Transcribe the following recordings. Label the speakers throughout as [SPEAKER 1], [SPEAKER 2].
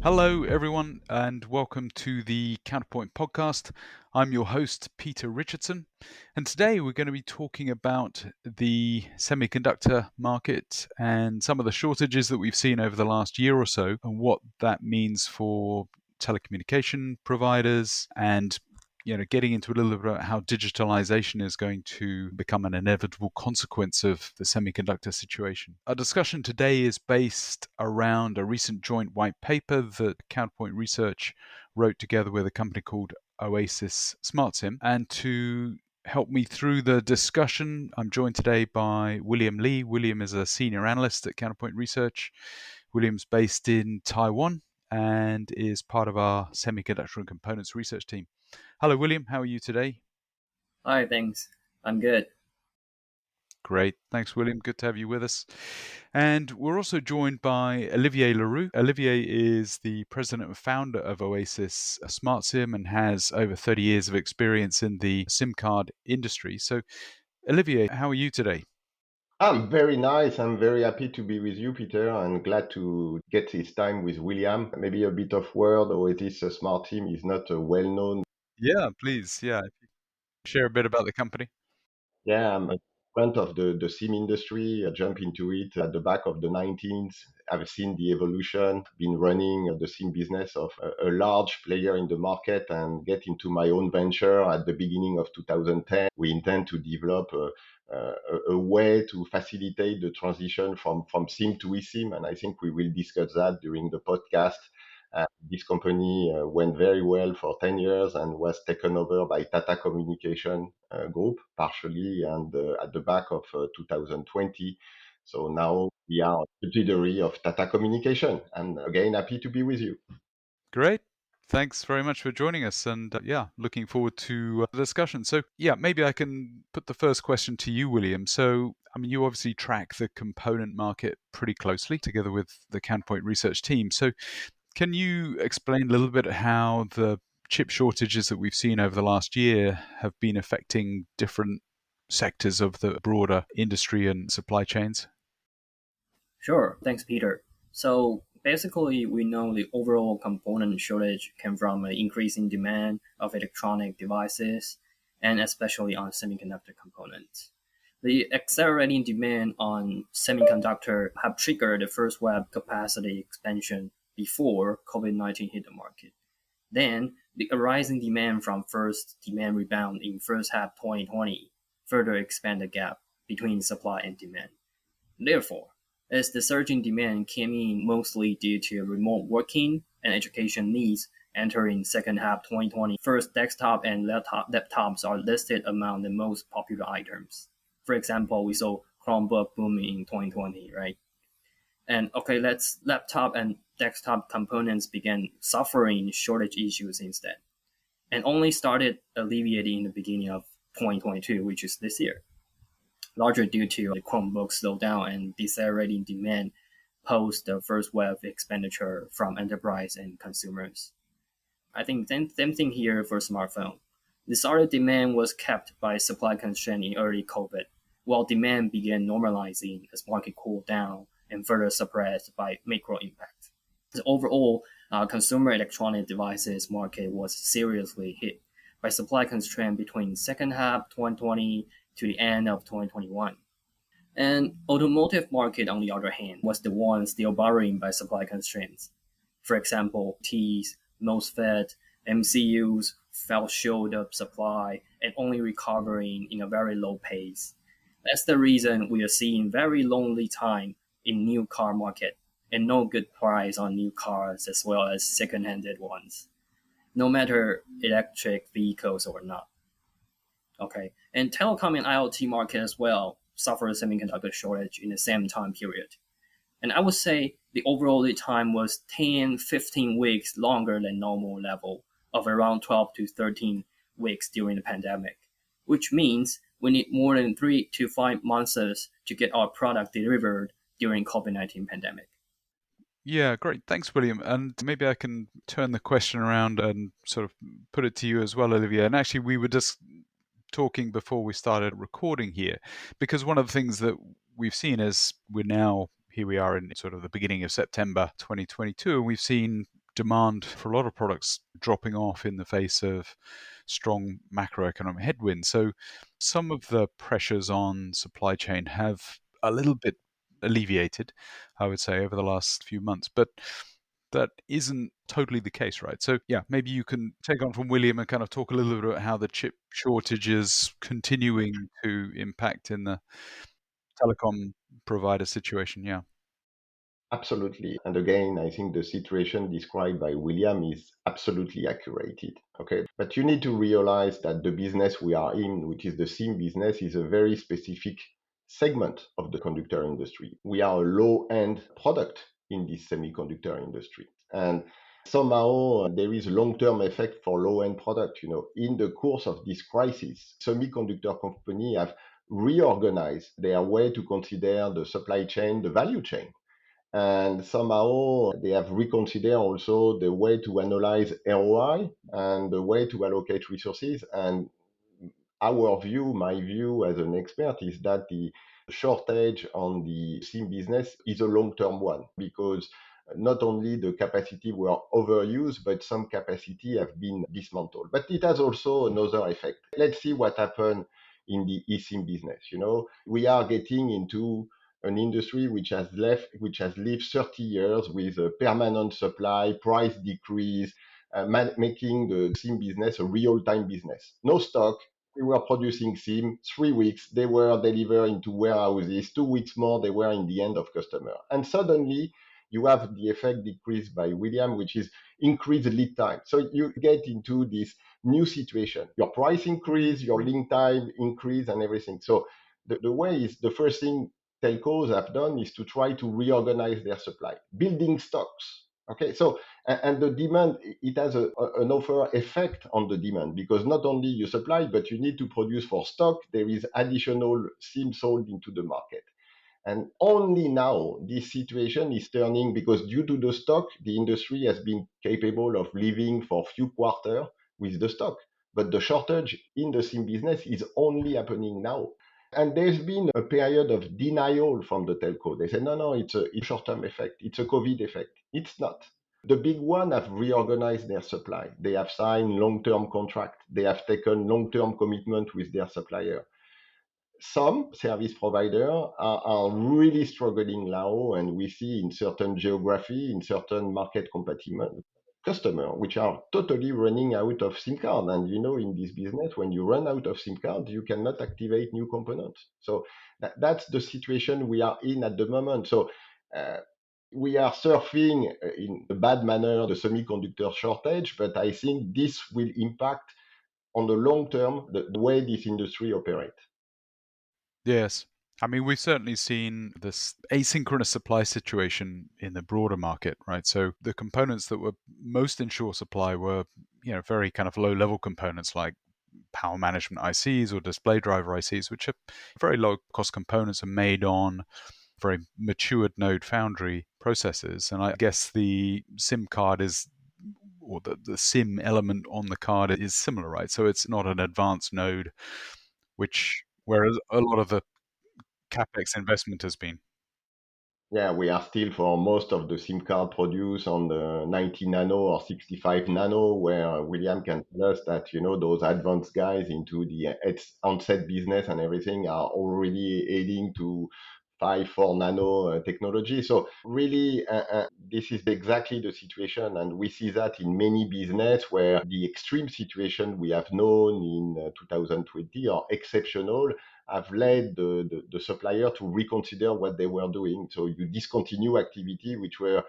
[SPEAKER 1] Hello, everyone, and welcome to the Counterpoint podcast. I'm your host, Peter Richardson, and today we're going to be talking about the semiconductor market and some of the shortages that we've seen over the last year or so, and what that means for telecommunication providers and getting into a little bit about how digitalization is going to become an inevitable consequence of the semiconductor situation. Our discussion today is based around a recent joint white paper that Counterpoint Research wrote together with a company called Oasis SmartSIM. And to help me through the discussion, I'm joined today by William Lee. William is a senior analyst at Counterpoint Research. William's based in Taiwan and is part of our semiconductor and components research team. Hello, William. How are you today?
[SPEAKER 2] Hi, thanks. I'm good.
[SPEAKER 1] Great. Thanks, William. Good to have you with us. And we're also joined by Olivier Leroux. Olivier is the president and founder of Oasis Smart SIM and has over 30 years of experience in the SIM card industry. So, Olivier, how are you today?
[SPEAKER 3] I'm very nice. I'm very happy to be with you, Peter, and glad to get this time with William. Maybe a bit of word, or it is a smart team is not well known.
[SPEAKER 1] Yeah, please. Yeah. Share a bit about the company.
[SPEAKER 3] Yeah, I'm a friend of the SIM industry. I jumped into it at the back of the 19s. I've seen the evolution, been running the SIM business of a large player in the market and get into my own venture at the beginning of 2010. We intend to develop a way to facilitate the transition from SIM to eSIM. And I think we will discuss that during the podcast. This company went very well for 10 years and was taken over by Tata Communication Group, partially, and at the back of 2020. So now we are a subsidiary of Tata Communication. And again, happy to be with you.
[SPEAKER 1] Great. Thanks very much for joining us. And looking forward to the discussion. So, maybe I can put the first question to you, William. So, I mean, you obviously track the component market pretty closely together with the Counterpoint research team. So, can you explain a little bit how the chip shortages that we've seen over the last year have been affecting different sectors of the broader industry and supply chains?
[SPEAKER 2] Sure, thanks, Peter. So basically, we know the overall component shortage came from an increasing demand of electronic devices, and especially on semiconductor components. The accelerating demand on semiconductor have triggered the first wave capacity expansion before COVID-19 hit the market. Then, the arising demand from first demand rebound in first half 2020 further expand the gap between supply and demand. Therefore, as the surging demand came in mostly due to remote working and education needs entering second half 2020, first desktop and laptops are listed among the most popular items. For example, we saw Chromebook booming in 2020, right? And okay, let's laptop and desktop components began suffering shortage issues instead, and only started alleviating in the beginning of 2022, which is this year, largely due to the Chromebook slowdown and decelerating demand post the first wave expenditure from enterprise and consumers. I think same thing here for smartphone. The solid demand was kept by supply constraint in early COVID, while demand began normalizing as market cooled down and further suppressed by macro impact. The overall consumer electronic devices market was seriously hit by supply constraint between second half 2020 to the end of 2021. And automotive market, on the other hand, was the one still borrowing by supply constraints. For example, T's, MOSFET, MCUs fell short of supply and only recovering in a very low pace. That's the reason we are seeing very long lead time in new car market and no good price on new cars as well as second-handed ones, no matter electric vehicles or not. Okay, and telecom and IoT market as well suffered a semiconductor shortage in the same time period. And I would say the overall lead time was 10, 15 weeks longer than normal level of around 12 to 13 weeks during the pandemic, which means we need more than 3 to 5 months to get our product delivered during COVID-19 pandemic.
[SPEAKER 1] Yeah, great. Thanks, William. And maybe I can turn the question around and sort of put it to you as well, Olivia. And actually, we were just talking before we started recording here, because one of the things that we've seen is here we are in sort of the beginning of September 2022, and we've seen demand for a lot of products dropping off in the face of strong macroeconomic headwinds. So some of the pressures on supply chain have a little bit alleviated, I would say, over the last few months. But that isn't totally the case, right? So yeah, maybe you can take on from William and kind of talk a little bit about how the chip shortage is continuing to impact in the telecom provider situation. Yeah.
[SPEAKER 3] Absolutely. And again, I think the situation described by William is absolutely accurate. Okay. But you need to realize that the business we are in, which is the SIM business, is a very specific segment of the conductor industry. We are a low end product in this semiconductor industry. And somehow there is a long term effect for low end product. In the course of this crisis, semiconductor company have reorganized their way to consider the supply chain, the value chain, and somehow they have reconsidered also the way to analyze ROI and the way to allocate resources. And our view, my view as an expert, is that the shortage on the SIM business is a long-term one, because not only the capacity were overused, but some capacity have been dismantled. But it has also another effect. Let's see what happened in the eSIM business. We are getting into an industry which has lived 30 years with a permanent supply, price decrease, making the SIM business a real-time business. No stock. We were producing SIM 3 weeks. They were delivered into warehouses. 2 weeks more, they were in the hand of customer. And suddenly, you have the effect decreased by William, which is increased lead time. So you get into this new situation. Your price increase, your lead time increase, and everything. So the way is the first thing telcos have done is to try to reorganize their supply, building stocks. Okay, so and the demand, it has an offer effect on the demand, because not only you supply, but you need to produce for stock. There is additional SIM sold into the market. And only now this situation is turning, because due to the stock, the industry has been capable of living for a few quarters with the stock. But the shortage in the SIM business is only happening now. And there's been a period of denial from the telco. They say, no, no, it's a short-term effect. It's a COVID effect. It's not. The big one have reorganized their supply. They have signed long-term contract. They have taken long-term commitment with their supplier. Some service providers are really struggling now, and we see in certain geography, in certain market compartment, customer which are totally running out of SIM card. And in this business, when you run out of SIM card, you cannot activate new components. So that's the situation we are in at the moment. So uh, we are surfing in a bad manner the semiconductor shortage, but I think this will impact on the long term the way this industry operates.
[SPEAKER 1] Yes. I mean, we've certainly seen this asynchronous supply situation in the broader market, right? So the components that were most in short supply were, very kind of low level components like power management ICs or display driver ICs, which are very low cost components and made on very matured node foundry processes. And I guess the SIM card is, or the SIM element on the card is similar, right? So it's not an advanced node, whereas a lot of the CapEx investment has been.
[SPEAKER 3] Yeah, we are still for most of the SIM card produced on the 90 nano or 65 nano, where William can tell us that, those advanced guys into the onset business and everything are already heading to 4 nano technology. So really, this is exactly the situation. And we see that in many business where the extreme situation we have known in 2020 are exceptional, have led the supplier to reconsider what they were doing. So you discontinue activity which were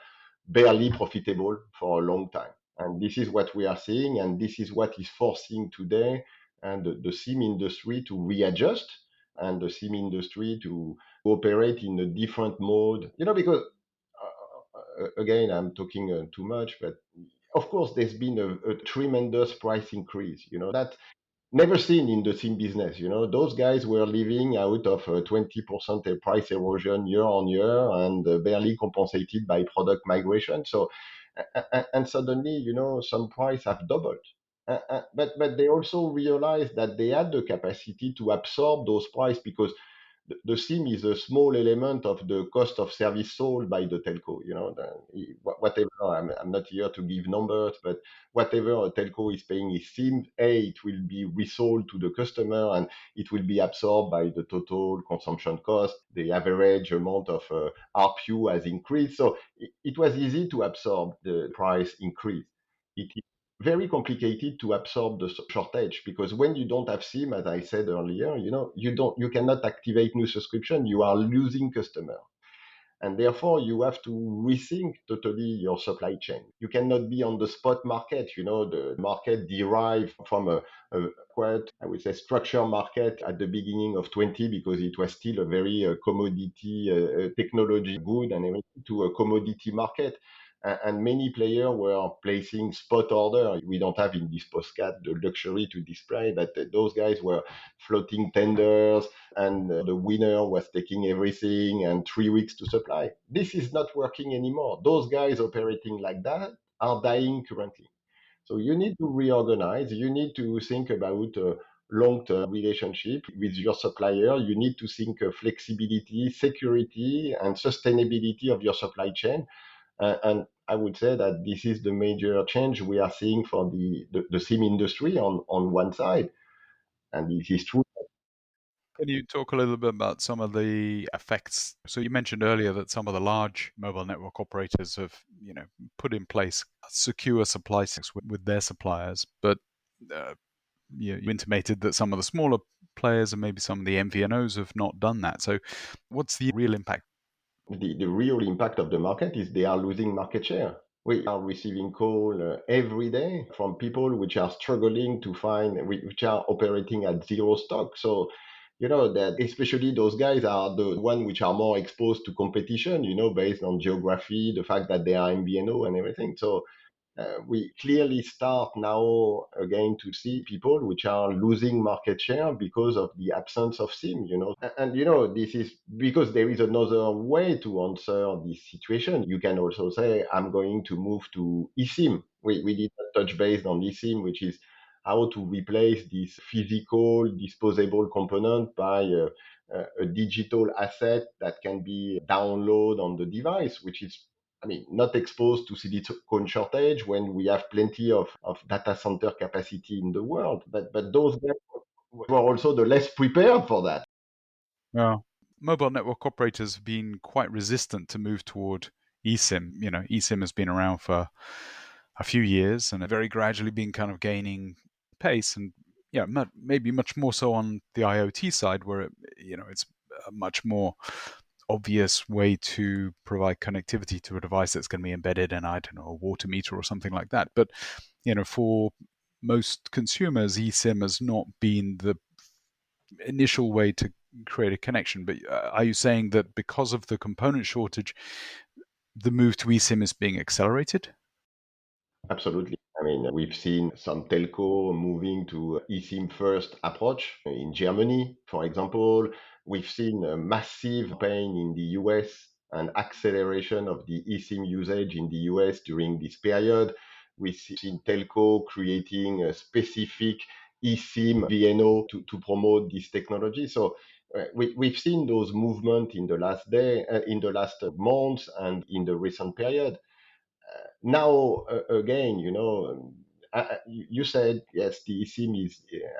[SPEAKER 3] barely profitable for a long time. And this is what we are seeing, and this is what is forcing today and the SIM industry to readjust, and the SIM industry to operate in a different mode. Because again, I'm talking too much, but of course, there's been a tremendous price increase. That never seen in the SIM business. Those guys were living out of 20% price erosion year on year, and barely compensated by product migration. So, and suddenly, some price have doubled. But they also realized that they had the capacity to absorb those price, because the SIM is a small element of the cost of service sold by the telco. Whatever, I'm not here to give numbers, but whatever a telco is paying is SIM, it will be resold to the customer and it will be absorbed by the total consumption cost. The average amount of RPU has increased. So it was easy to absorb the price increase. It is very complicated to absorb the shortage because when you don't have SIM, as I said earlier, you cannot activate new subscription. You are losing customer. And therefore, you have to rethink totally your supply chain. You cannot be on the spot market. The market derived from a quite, I would say, structure market at the beginning of 20 because it was still a very commodity technology good and everything to a commodity market. And many players were placing spot order. We don't have in this postcard the luxury to display, but those guys were floating tenders and the winner was taking everything and 3 weeks to supply. This is not working anymore. Those guys operating like that are dying currently. So you need to reorganize. You need to think about a long-term relationship with your supplier. You need to think of flexibility, security, and sustainability of your supply chain. And I would say that this is the major change we are seeing for the SIM industry on one side. And this is true.
[SPEAKER 1] Can you talk a little bit about some of the effects? So you mentioned earlier that some of the large mobile network operators have, put in place secure supply systems with their suppliers, but uh, you intimated that some of the smaller players and maybe some of the MVNOs have not done that. So what's the real impact?
[SPEAKER 3] The real impact of the market is they are losing market share. We are receiving call every day from people which are struggling to find, which are operating at zero stock. So, that especially those guys are the one which are more exposed to competition, based on geography, the fact that they are MVNO and everything. So we clearly start now again to see people which are losing market share because of the absence of SIM, And this is because there is another way to answer this situation. You can also say, I'm going to move to eSIM. We did not touch base on eSIM, which is how to replace this physical disposable component by a digital asset that can be downloaded on the device, which is not exposed to silicon shortage when we have plenty of data center capacity in the world. But those guys were also the less prepared for that.
[SPEAKER 1] Yeah. Mobile network operators have been quite resistant to move toward eSIM. eSIM has been around for a few years and very gradually been kind of gaining pace, and maybe much more so on the IoT side, where it's a much more obvious way to provide connectivity to a device that's going to be embedded in, I don't know, a water meter or something like that. But for most consumers, eSIM has not been the initial way to create a connection. But are you saying that because of the component shortage, the move to eSIM is being accelerated?
[SPEAKER 3] Absolutely. We've seen some telco moving to eSIM first approach in Germany, for example. We've seen a massive pain in the US and acceleration of the eSIM usage in the US during this period. We've seen telco creating a specific eSIM VNO to promote this technology. So we've seen those movements in the in the last months and in the recent period. Now, again, you said yes, the eSIM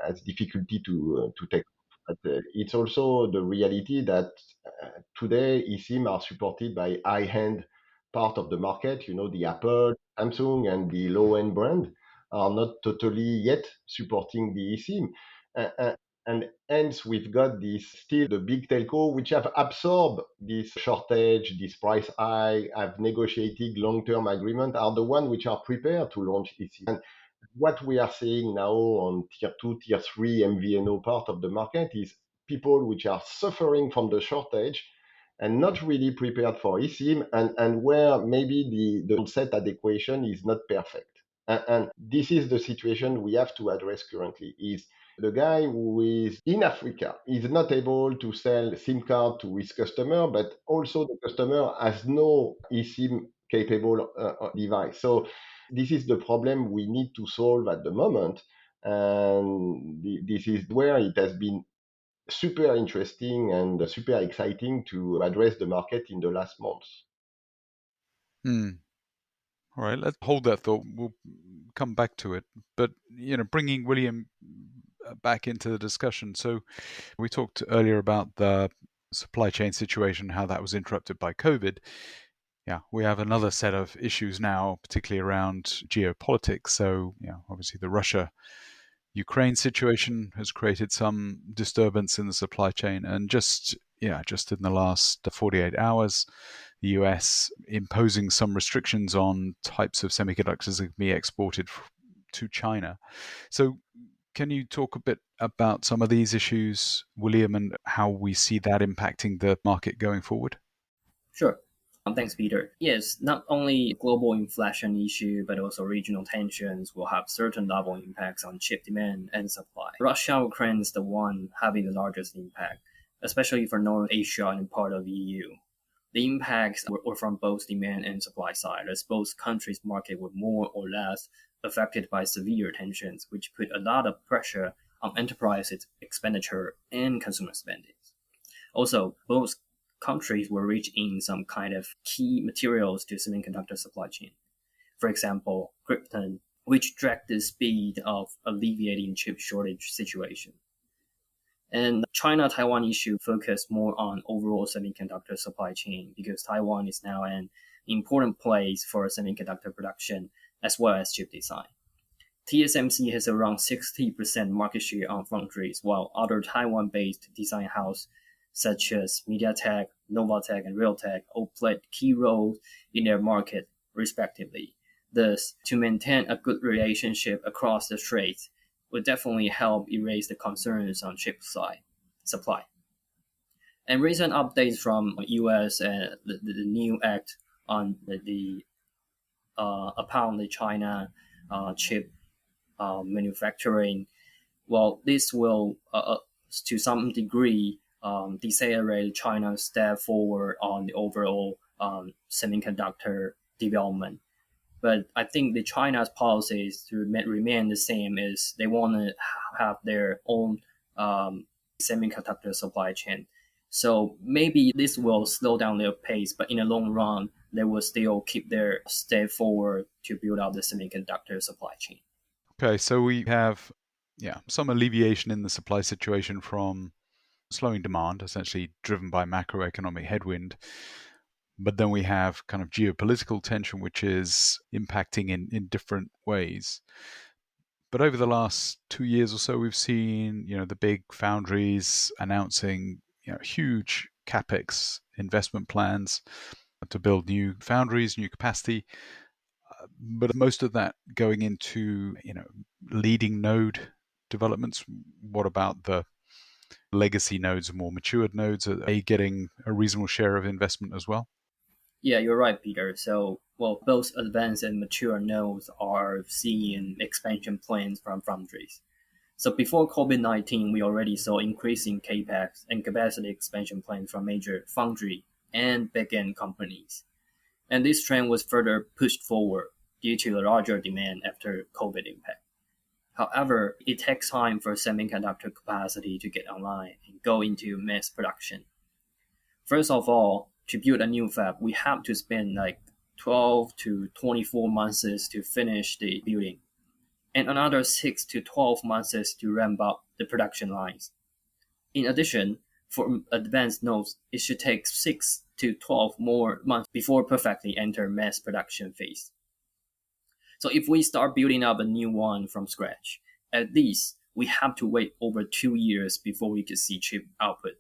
[SPEAKER 3] has difficulty to take, but it's also the reality that today eSIM are supported by high-end part of the market. The Apple, Samsung, and the low-end brand are not totally yet supporting the eSIM. And hence, we've got this still the big telco which have absorbed this shortage, this price high, have negotiated long-term agreement, are the ones which are prepared to launch eSIM. And what we are seeing now on tier 2, tier 3 MVNO part of the market is people which are suffering from the shortage and not really prepared for eSIM, and where maybe the set adequation is not perfect. And this is the situation we have to address currently, is the guy who is in Africa is not able to sell SIM card to his customer, but also the customer has no eSIM capable device. So this is the problem we need to solve at the moment. And this is where it has been super interesting and super exciting to address the market in the last months.
[SPEAKER 1] All right, let's hold that thought. We'll come back to it. But, bringing William back into the discussion. So we talked earlier about the supply chain situation, how that was interrupted by COVID. Yeah, we have another set of issues now, particularly around geopolitics. So, obviously the Russia-Ukraine situation has created some disturbance in the supply chain. And just in the last 48 hours, the US imposing some restrictions on types of semiconductors that can be exported to China. So can you talk a bit about some of these issues, William, and how we see that impacting the market going forward?
[SPEAKER 2] Sure. Thanks, Peter. Yes, not only global inflation issue, but also regional tensions will have certain level impacts on chip demand and supply. Russia-Ukraine is the one having the largest impact, especially for North Asia and part of EU. The impacts were from both demand and supply side, as both countries' market were more or less affected by severe tensions, which put a lot of pressure on enterprise expenditure and consumer spending. Also, both countries were rich in some kind of key materials to semiconductor supply chain. For example, krypton, which dragged the speed of alleviating chip shortage situation. And China-Taiwan issue focused more on overall semiconductor supply chain because Taiwan is now an important place for semiconductor production as well as chip design. TSMC has around 60% market share on foundries, while other Taiwan-based design houses such as MediaTek, Novatek, and Realtek all played key roles in their market, respectively. Thus, to maintain a good relationship across the trades would definitely help erase the concerns on chip supply. And recent updates from US and the new act on upon the China chip manufacturing, well, this will to some degree decelerate China's step forward on the overall semiconductor development. But I think the China's policies to remain the same is they want to have their own semiconductor supply chain. So maybe this will slow down their pace, but in the long run, they will still keep their step forward to build out the semiconductor supply chain.
[SPEAKER 1] Okay, so we have some alleviation in the supply situation from slowing demand, essentially driven by macroeconomic headwind. But then we have kind of geopolitical tension, which is impacting in different ways. But over the last 2 years or so, we've seen, the big foundries announcing, huge capex investment plans to build new foundries, new capacity. But most of that going into, leading node developments. What about the legacy nodes, more matured nodes? Are they getting a reasonable share of investment as well?
[SPEAKER 2] Yeah, you're right, Peter. So, well, both advanced and mature nodes are seeing expansion plans from foundries. So before COVID-19, we already saw increasing capex and capacity expansion plans from major foundry and back-end companies. And this trend was further pushed forward due to the larger demand after COVID impact. However, it takes time for semiconductor capacity to get online and go into mass production. First of all, to build a new fab, we have to spend like 12 to 24 months to finish the building, and another 6 to 12 months to ramp up the production lines. In addition, for advanced nodes, it should take 6 to 12 more months before perfectly enter mass production phase. So if we start building up a new one from scratch, at least we have to wait over 2 years before we can see chip output.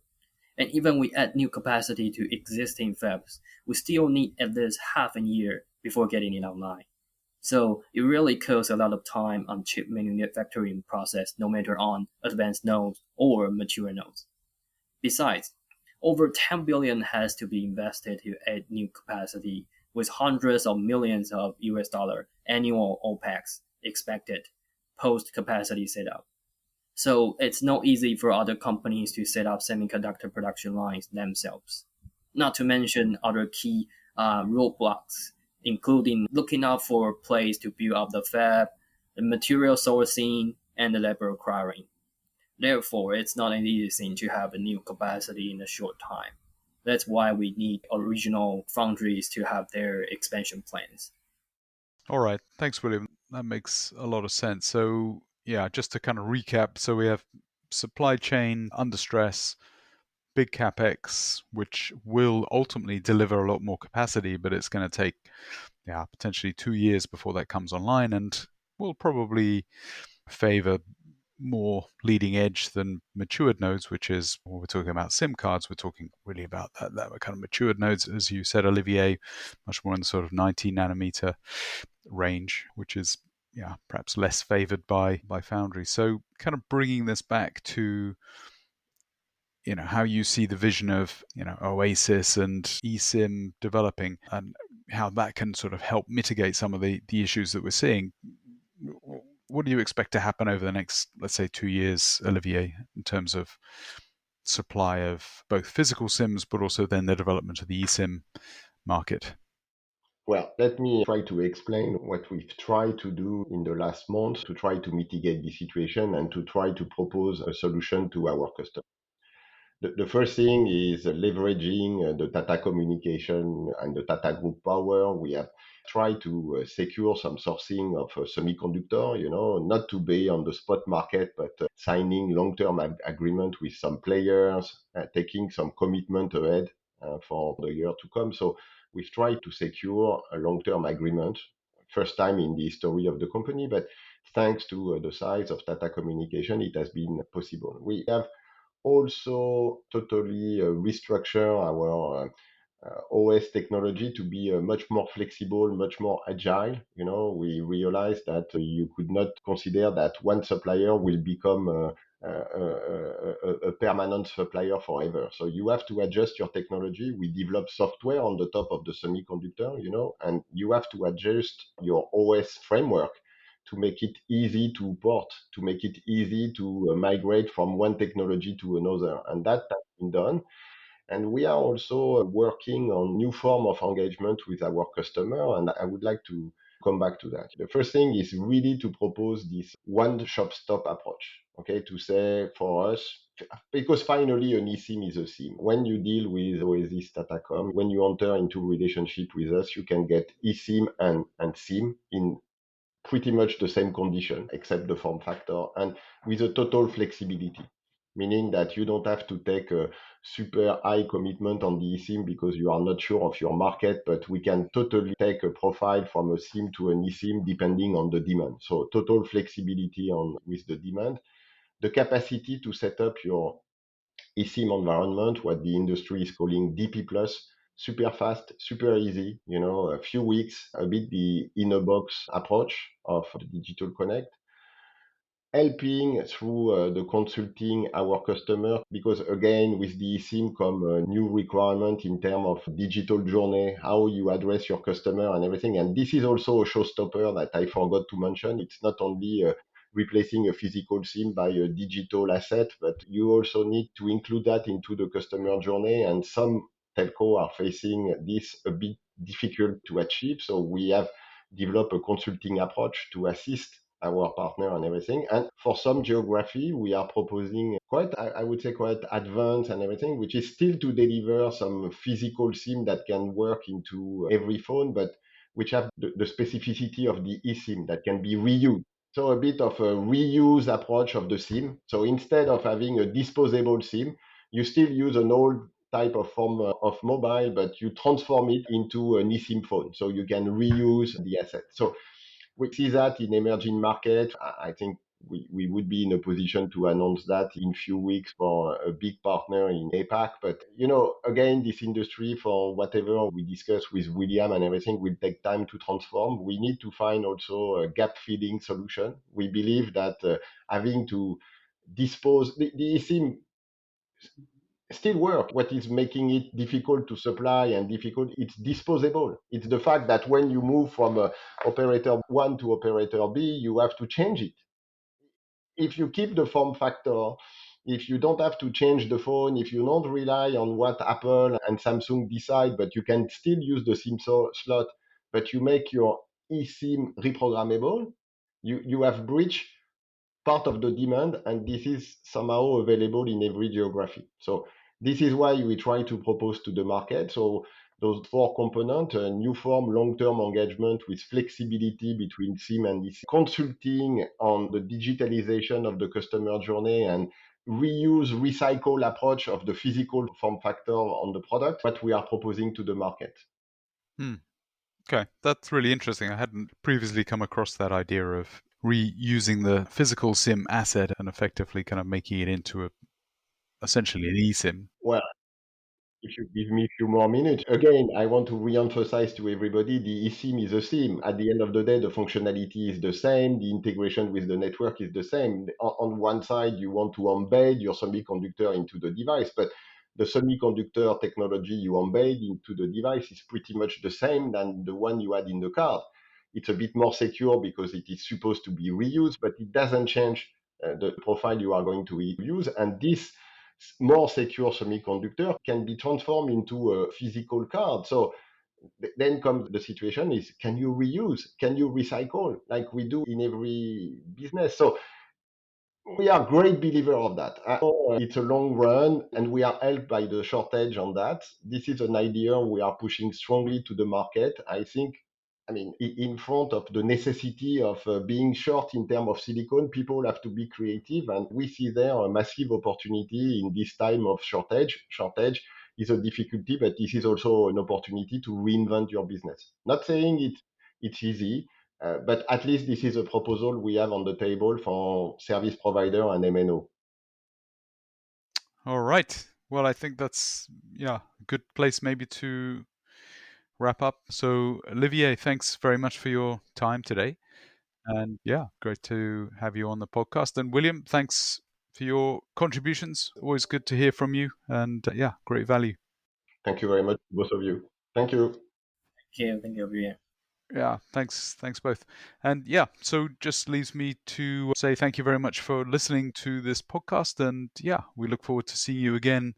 [SPEAKER 2] And even we add new capacity to existing fabs, we still need at least half a year before getting it online. So it really kills a lot of time on chip manufacturing process, no matter on advanced nodes or mature nodes. Besides, over 10 billion has to be invested to add new capacity, with hundreds of millions of US dollar annual OPEX expected post capacity setup. So it's not easy for other companies to set up semiconductor production lines themselves. Not to mention other key roadblocks, including looking out for a place to build up the fab, the material sourcing, and the labor acquiring. Therefore, it's not an easy thing to have a new capacity in a short time. That's why we need original foundries to have their expansion plans.
[SPEAKER 1] All right. Thanks, William. That makes a lot of sense. So, yeah, just to kind of recap, so we have supply chain under stress, big capex, which will ultimately deliver a lot more capacity, but it's going to take, potentially 2 years before that comes online, and will probably favor more leading edge than matured nodes, which is when we're talking about SIM cards, we're talking really about that kind of matured nodes, as you said, Olivier, much more in the sort of 90 nanometer range, which is perhaps less favored by foundries. So kind of bringing this back to how you see the vision of Oasis and eSIM developing, and how that can sort of help mitigate some of the issues that we're seeing. What do you expect to happen over the next, let's say, 2 years, Olivier, in terms of supply of both physical SIMs, but also then the development of the eSIM market?
[SPEAKER 3] Well, let me try to explain what we've tried to do in the last month to try to mitigate the situation and to try to propose a solution to our customers. The first thing is leveraging the Tata communication and the Tata Group power. We have tried to secure some sourcing of semiconductor, not to be on the spot market, but signing long-term agreement with some players, taking some commitment ahead for the year to come. So we've tried to secure a long-term agreement, first time in the history of the company, but thanks to the size of Tata Communication, it has been possible. We have also totally restructure our OS technology to be much more flexible, much more agile. We realized that you could not consider that one supplier will become a permanent supplier forever. So you have to adjust your technology. We develop software on the top of the semiconductor, and you have to adjust your OS framework to make it easy to port, to make it easy to migrate from one technology to another. And that has been done. And we are also working on new form of engagement with our customer. And I would like to come back to that. The first thing is really to propose this one shop stop approach. Okay, to say for us, because finally an eSIM is a SIM. When you deal with Oasis Tatacom, when you enter into relationship with us, you can get eSIM and SIM in pretty much the same condition, except the form factor, and with a total flexibility, meaning that you don't have to take a super high commitment on the eSIM because you are not sure of your market, but we can totally take a profile from a SIM to an eSIM depending on the demand. So total flexibility on with the demand. The capacity to set up your eSIM environment, what the industry is calling DP+, super fast, super easy, a few weeks, a bit the inner box approach of the Digital Connect, helping through the consulting our customer, because again, with the eSIM come a new requirement in terms of digital journey, how you address your customer and everything. And this is also a showstopper that I forgot to mention. It's not only replacing a physical SIM by a digital asset, but you also need to include that into the customer journey. And some telco are facing this a bit difficult to achieve. So we have developed a consulting approach to assist our partner and everything. And for some geography, we are proposing quite, I would say, quite advanced and everything, which is still to deliver some physical SIM that can work into every phone, but which have the specificity of the eSIM that can be reused. So a bit of a reuse approach of the SIM. So instead of having a disposable SIM, you still use an old type of form of mobile, but you transform it into an eSIM phone. So you can reuse the asset. So we see that in emerging markets. I think we would be in a position to announce that in few weeks for a big partner in APAC. But, again, this industry, for whatever we discuss with William and everything, will take time to transform. We need to find also a gap filling solution. We believe that having to dispose the eSIM still work. What is making it difficult to supply and difficult, it's disposable. It's the fact that when you move from operator one to operator B, you have to change it. If you keep the form factor, if you don't have to change the phone, if you don't rely on what Apple and Samsung decide, but you can still use the SIM slot, but you make your eSIM reprogrammable, you have breached part of the demand, and this is somehow available in every geography. So this is why we try to propose to the market. So those four components, a new form, long-term engagement with flexibility between SIM and eSIM, consulting on the digitalization of the customer journey and reuse, recycle approach of the physical form factor on the product, what we are proposing to the market.
[SPEAKER 1] Okay, that's really interesting. I hadn't previously come across that idea of reusing the physical SIM asset and effectively kind of making it into essentially an eSIM.
[SPEAKER 3] Well, if you give me a few more minutes, again, I want to re-emphasize to everybody the eSIM is a SIM. At the end of the day, the functionality is the same. The integration with the network is the same. On one side, you want to embed your semiconductor into the device, but the semiconductor technology you embed into the device is pretty much the same than the one you had in the card. It's a bit more secure because it is supposed to be reused, but it doesn't change the profile you are going to use. And this more secure semiconductor can be transformed into a physical card. So then comes the situation is, can you reuse? Can you recycle like we do in every business? So we are great believer of that. It's a long run and we are helped by the shortage on that. This is an idea we are pushing strongly to the market. I think, I mean, in front of the necessity of being short in terms of silicon, people have to be creative, and we see there a massive opportunity in this time of shortage. Shortage is a difficulty, but this is also an opportunity to reinvent your business. Not saying it's easy, but at least this is a proposal we have on the table for service provider and MNO.
[SPEAKER 1] All right. Well, I think that's a good place maybe to wrap up. So, Olivier, thanks very much for your time today. And yeah, great to have you on the podcast. And William, thanks for your contributions. Always good to hear from you. And yeah, great value.
[SPEAKER 3] Thank you very much, both of you. Thank you.
[SPEAKER 2] Thank you, everyone.
[SPEAKER 1] Yeah, thanks both. And yeah, so just leaves me to say thank you very much for listening to this podcast. And yeah, we look forward to seeing you again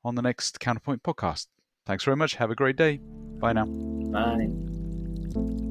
[SPEAKER 1] on the next Counterpoint podcast. Thanks very much. Have a great day. Bye now.
[SPEAKER 2] Bye.